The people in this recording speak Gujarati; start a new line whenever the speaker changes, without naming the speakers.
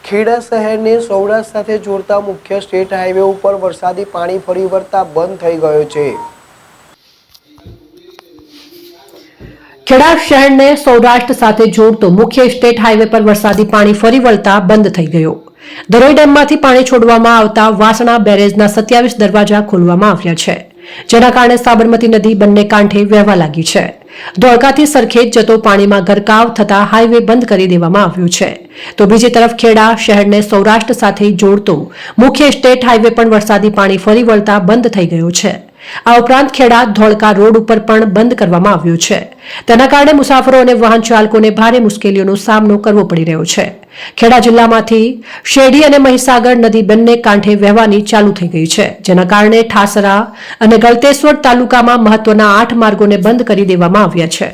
ખેડા શહેરને સૌરાષ્ટ્ર સાથે જોડતા મુખ્ય સ્ટેટ હાઈવે ઉપર વરસાદી પાણી ફરી વળતા બંધ થઈ ગયો છે।
ખેડા શહેરને સૌરાષ્ટ્ર સાથે જોડતો મુખ્ય સ્ટેટ હાઈવે પર વરસાદી પાણી ફરી વળતા બંધ થઈ ગયો। ધરોઈ ડેમમાંથી પાણી છોડવામાં આવતા વાસણા બેરેજના 27 દરવાજા ખોલવામાં આવ્યા છે, જેના કારણે સાબરમતી નદી બંને કાંઠે વહેવા લાગી છે। ધોળકાથી સરખેજ જતો પાણીમાં ગરકાવ થતા હાઈવે બંધ કરી દેવામાં આવ્યો છે, તો બીજી તરફ ખેડા શહેરને સૌરાષ્ટ્ર સાથે જોડતો મુખ્ય સ્ટેટ હાઈવે પણ વરસાદી પાણી ફરી વળતા બંધ થઈ ગયો છે। આ ઉપરાંત ખેડા ધોળકા રોડ ઉપર પણ બંધ કરવામાં આવ્યો છે। તેના કારણે મુસાફરો અને વાહન ચાલકોને ભારે મુશ્કેલીઓનો સામનો કરવો પડી રહ્યો છે। ખેડા જિલ્લામાંથી શેરડી અને મહીસાગર નદી બંને કાંઠે વહેવાની ચાલુ થઈ ગઈ છે, જેના કારણે ઠાસરા અને ગળતેશ્વર તાલુકામાં મહત્વના 8 માર્ગોને બંધ કરી દેવામાં આવ્યા છે।